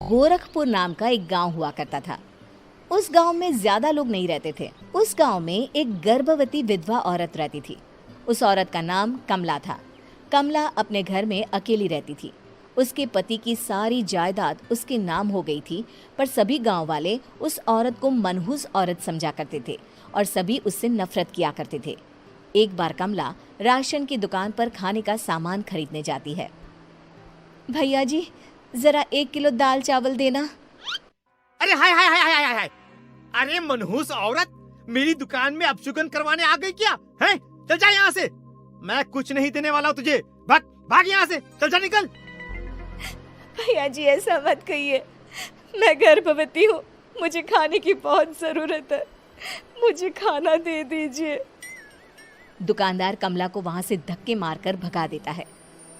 गोरखपुर नाम का एक गांव हुआ करता था। उस गांव में ज्यादा लोग नहीं रहते थे। उस गांव में एक गर्भवती विधवा औरत रहती थी। उस औरत का नाम कमला था। कमला अपने घर में अकेली रहती थी। उसके पति की सारी जायदाद उसके नाम हो गई थी, पर सभी गांव वाले उस औरत को मनहूस औरत समझा करते थे और सभी उससे नफरत किया करते थे। एक बार कमला राशन की दुकान पर खाने का सामान खरीदने जाती है। भैया जी, जरा 1 किलो दाल चावल देना। अरे हाय हाय हाय हाय हाय हाय! अरे मनहूस औरत, मेरी दुकान में अपशुगन करवाने आ गई क्या? हैं? चल जा यहाँ से। मैं कुछ नहीं देने वाला हूँ तुझे। भाग भाग यहाँ से, चल जा, निकल। भैया जी, ऐसा मत कहिए। मैं गर्भवती हूँ, मुझे खाने की बहुत जरूरत है। मुझे खाना दे दीजिए। दुकानदार कमला को वहां से धक्के मारकर भगा देता है।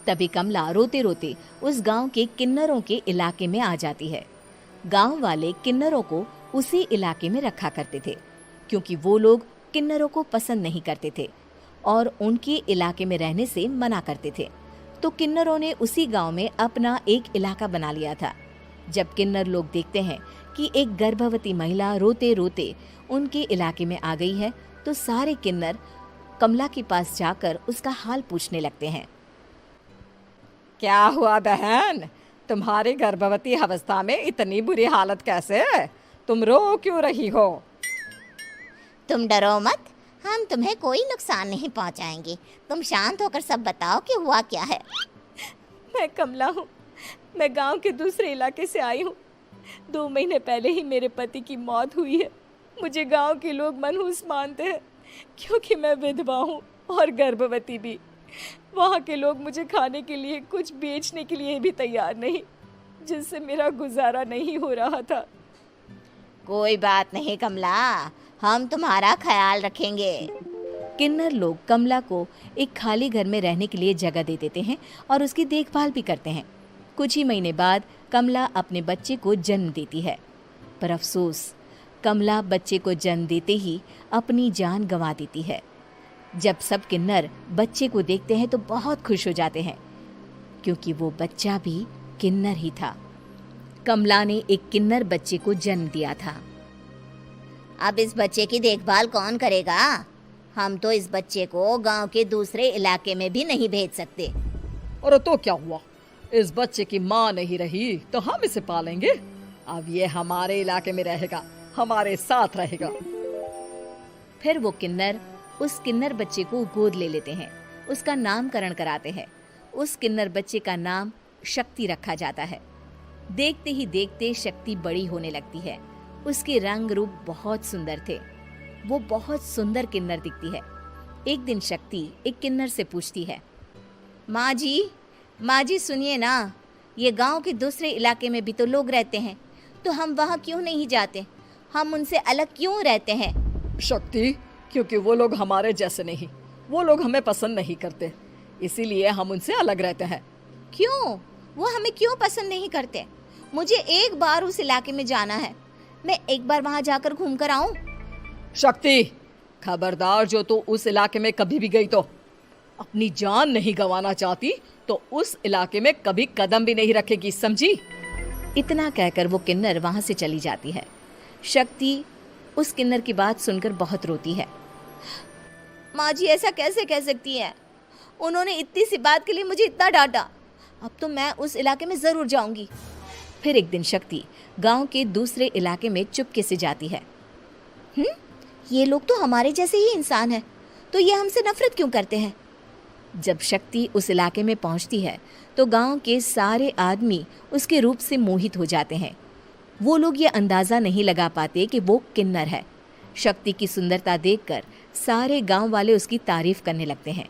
तभी कमला रोते रोते उस गांव के किन्नरों के इलाके में आ जाती है। गांव वाले किन्नरों को उसी इलाके में रखा करते थे, क्योंकि वो लोग किन्नरों को पसंद नहीं करते थे और उनके इलाके में रहने से मना करते थे। तो किन्नरों ने उसी गांव में अपना एक इलाका बना लिया था। जब किन्नर लोग देखते हैं कि एक गर्भवती महिला रोते रोते उनके इलाके में आ गई है, तो सारे किन्नर कमला के पास जाकर उसका हाल पूछने लगते हैं। क्या हुआ बहन, तुम्हारी गर्भवती अवस्था में इतनी बुरी हालत कैसे? तुम रो क्यों रही हो? तुम डरो मत, हम तुम्हें कोई नुकसान नहीं पहुंचाएंगे। तुम शांत होकर सब बताओ कि हुआ क्या है। मैं कमला हूँ। मैं गांव के दूसरे इलाके से आई हूँ। 2 महीने पहले ही मेरे पति की मौत हुई है। मुझे गांव के लोग मनहूस मानते हैं, क्योंकि मैं विधवा हूँ और गर्भवती भी। वहाँ के लोग मुझे खाने के लिए कुछ बेचने के लिए भी तैयार नहीं, जिससे मेरा गुजारा नहीं हो रहा था। कोई बात नहीं कमला, हम तुम्हारा ख्याल रखेंगे। किन्नर लोग कमला को एक खाली घर में रहने के लिए जगह दे देते हैं और उसकी देखभाल भी करते हैं। कुछ ही महीने बाद कमला अपने बच्चे को जन्म देती है, पर अफसोस, कमला बच्चे को जन्म देते ही अपनी जान गंवा देती है। जब सब किन्नर बच्चे को देखते हैं तो बहुत खुश हो जाते हैं, क्योंकि वो बच्चा भी किन्नर ही था। कमला ने एक किन्नर बच्चे को जन्म दिया था। अब इस बच्चे की देखभाल कौन करेगा? हम तो इस बच्चे को गांव के दूसरे इलाके में भी नहीं भेज सकते। और तो क्या हुआ, इस बच्चे की माँ नहीं रही तो हम इसे पालेंगे। अब ये हमारे इलाके में रहेगा, हमारे साथ रहेगा। फिर वो किन्नर उस किन्नर बच्चे को गोद ले लेते हैं, उसका नामकरण कराते हैं। उस किन्नर बच्चे का नाम शक्ति रखा जाता है। देखते ही देखते शक्ति बड़ी होने लगती है। उसके रंग रूप बहुत सुंदर थे। वो बहुत सुंदर किन्नर दिखती है। एक दिन शक्ति एक किन्नर से पूछती है, माँ जी सुनिए ना, ये गांव के दूसरे इलाके में भी तो लोग रहते हैं, तो हम वहाँ क्यों नहीं जाते? हम उनसे अलग क्यों रहते हैं? शक्ति, क्योंकि वो लोग हमारे जैसे नहीं, वो लोग हमें पसंद नहीं करते, इसीलिए हम उनसे अलग रहते हैं। क्यों? वो हमें क्यों पसंद नहीं करते? मुझे एक बार उस इलाके में जाना है। मैं एक बार वहाँ जाकर घूम कर आऊं। शक्ति, खबरदार, जो तू उस इलाके में कभी भी गई तो अपनी जान नहीं गंवाना चाहती तो उस इलाके में कभी कदम भी नहीं रखेगी, समझी? इतना कहकर वो किन्नर वहां से चली जाती है। शक्ति उस किन्नर की बात सुनकर बहुत रोती है। माँ जी, ऐसा कैसे कह सकती हैं? उन्होंने इतनी सी बात के लिए मुझे इतना डांटा। अब तो मैं उस इलाके में जरूर जाऊंगी। फिर एक दिन शक्ति गांव के दूसरे इलाके में चुपके से जाती है। ये लोग तो हमारे जैसे ही इंसान हैं, तो ये हमसे नफरत क्यों करते हैं? जब शक्ति उस इलाके में पहुंचती है तो गांव के सारे आदमी उसके रूप से मोहित हो जाते हैं। वो लोग ये अंदाजा नहीं लगा पाते कि वो किन्नर है। शक्ति की सुंदरता देखकर सारे गांव वाले उसकी तारीफ करने लगते हैं।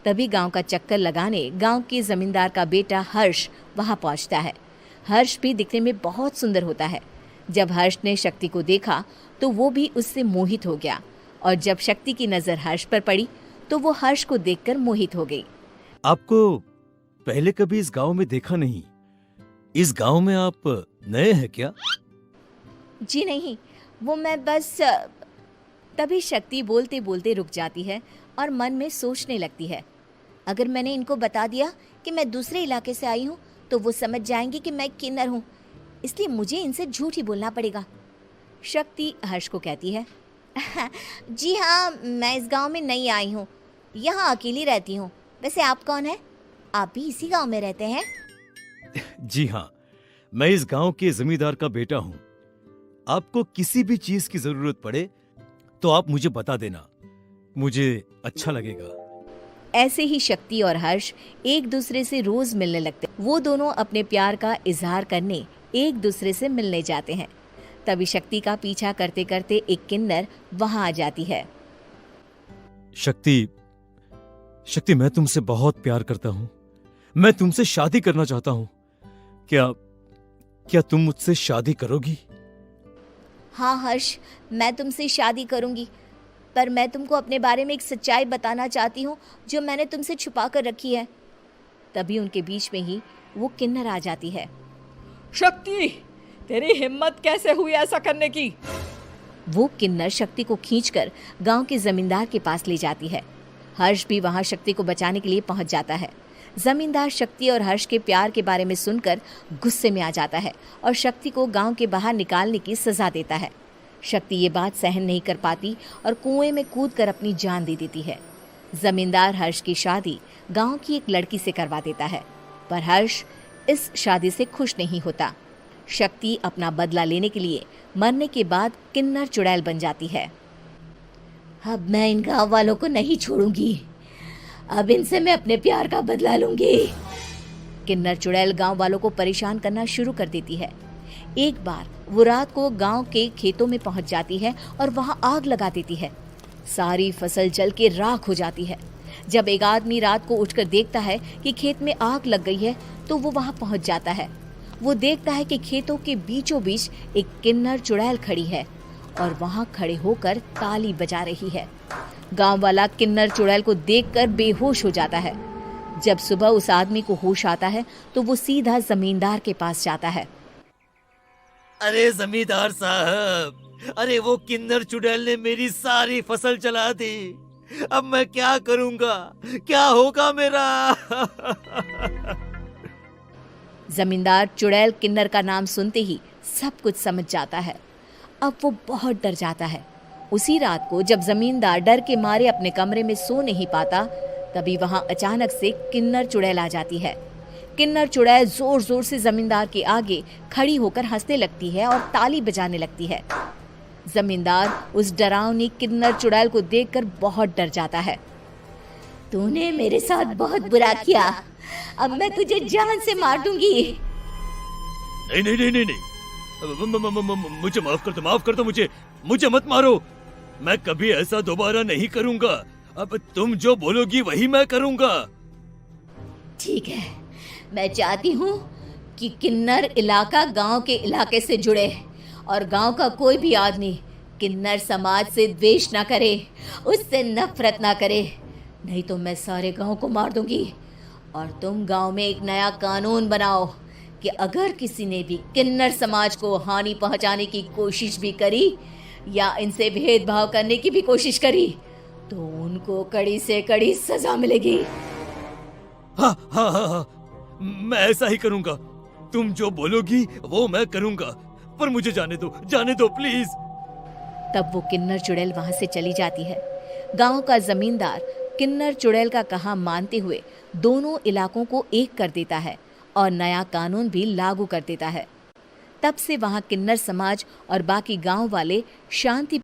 तभी गांव का चक्कर लगाने गांव के जमींदार का बेटा हर्ष वहां पहुंचता है। हर्ष भी दिखने में बहुत सुंदर होता है। जब हर्ष ने शक्ति को देखा तो वो भी उससे मोहित हो गया, और जब शक्ति की नजर हर्ष पर पड़ी तो वो हर्ष को देखकर मोहित हो गई। आपको पहले कभी इस गांव में देखा नहीं। इस गांव में आप नए हैं क्या? जी नहीं, वो मैं बस। तभी शक्ति बोलते बोलते रुक जाती है और मन में सोचने लगती है, अगर मैंने इनको बता दिया कि मैं दूसरे इलाके से आई हूँ तो वो समझ जाएंगे कि मैं किन्नर हूँ। इसलिए मुझे इनसे झूठ ही बोलना पड़ेगा। शक्ति हर्ष को कहती है, जी हाँ, मैं इस गांव में नई आई हूँ, यहाँ अकेली रहती हूँ। वैसे आप कौन है? आप भी इसी गांव में रहते हैं? जी हाँ, मैं इस गांव के जमींदार का बेटा हूँ। आपको किसी भी चीज की जरूरत पड़े तो आप मुझे बता देना, मुझे अच्छा लगेगा। ऐसे ही शक्ति और हर्ष एक दूसरे से रोज मिलने लगते। वो दोनों अपने प्यार का इजहार करने एक दूसरे से मिलने जाते हैं। तभी शक्ति का पीछा करते करते एक किन्नर वहां आ जाती है। शक्ति, शक्ति, मैं तुमसे बहुत प्यार करता हूँ। मैं तुमसे शादी करना चाहता हूँ। क्या तुम मुझसे शादी करोगी? हाँ हर्ष, मैं तुमसे शादी करूंगी, पर मैं तुमको अपने बारे में एक सच्चाई बताना चाहती हूँ जो मैंने तुमसे छुपा कर रखी है। तभी उनके बीच में ही वो किन्नर आ जाती है। शक्ति, तेरी हिम्मत कैसे हुई ऐसा करने की? वो किन्नर शक्ति को खींचकर गांव के जमींदार के पास ले जाती है। हर्ष भी वहां शक्ति को बचाने के लिए पहुंच जाता है। जमींदार शक्ति और हर्ष के प्यार के बारे में सुनकर गुस्से में आ जाता है और शक्ति को गांव के बाहर निकालने की सजा देता है। शक्ति ये बात सहन नहीं कर पाती और कुएं में कूदकर अपनी जान दे देती है। जमींदार हर्ष की शादी गांव की एक लड़की से करवा देता है, पर हर्ष इस शादी से खुश नहीं होता। शक्ति अपना बदला लेने के लिए मरने के बाद किन्नर चुड़ैल बन जाती है। अब मैं इन गांव वालों को नहीं छोड़ूंगी, अब इनसे मैं अपने प्यार का बदला लूंगी। किन्नर चुड़ैल गांव वालों को परेशान करना शुरू कर देती है। एक बार वो रात को गांव के खेतों में पहुंच जाती है और वहां आग लगा देती है। सारी फसल जल के राख हो जाती है। जब एक आदमी रात को उठकर देखता है कि खेत में आग लग गई है तो वो वहां पहुंच जाता है। वो देखता है कि खेतों के बीचों बीच एक किन्नर चुड़ैल खड़ी है और वहां खड़े होकर ताली बजा रही है। गांव वाला किन्नर चुड़ैल को देखकर बेहोश हो जाता है। जब सुबह उस आदमी को होश आता है तो वो सीधा जमींदार के पास जाता है। अरे जमींदार साहब, अरे वो किन्नर चुड़ैल ने मेरी सारी फसल जला दी। अब मैं क्या करूंगा? क्या होगा मेरा? जमींदार चुड़ैल किन्नर का नाम सुनते ही सब कुछ समझ जाता है। अब वो बहुत डर जाता है। उसी रात को जब जमींदार डर के मारे अपने कमरे में सो नहीं पाता, तभी वहां अचानक से किन्नर चुड़ैल आ जाती है। किन्नर चुड़ैल जोर जोर से जमींदार के आगे खड़ी होकर हंसने लगती है और ताली बजाने लगती है। जमींदार उस डरावनी किन्नर चुड़ैल को देखकर बहुत डर जाता है। तूने मेरे साथ बहुत बुरा किया, अब मैं तुझे जान से मार दूंगी। नहीं नहीं नहीं नहीं नहीं, मुझे माफ कर दो, मुझे मत मारो। मैं कभी ऐसा दोबारा नहीं करूंगा। अब तुम जो बोलोगी वही मैं करूंगा। ठीक है, मैं चाहती हूँ कि किन्नर इलाका गांव के इलाके से जुड़े और गांव का कोई भी आदमी किन्नर समाज से द्वेष ना करे, उससे नफरत ना करे, नहीं तो मैं सारे गांव को मार दूंगी। और तुम गांव में एक नया कानून बनाओ कि अगर किसी ने भी किन्नर समाज को हानि पहुंचाने की कोशिश भी करी या इनसे भेदभाव करने की भी कोशिश करी तो उनको कड़ी से कड़ी सजा मिलेगी। हाँ हाँ हाँ हाँ, मैं ऐसा ही करूंगा। तुम जो बोलोगी वो मैं करूंगा, पर मुझे जाने दो प्लीज। तब वो किन्नर चुड़ैल वहां से चली जाती है। गांव का जमींदार किन्नर चुड़ैल का कहा मानते हुए दोनों इलाकों को एक कर देता है और नया कानून भी लागू कर देता है। तब से वहां किन्नर समाज और बाकी गांव वाले शांति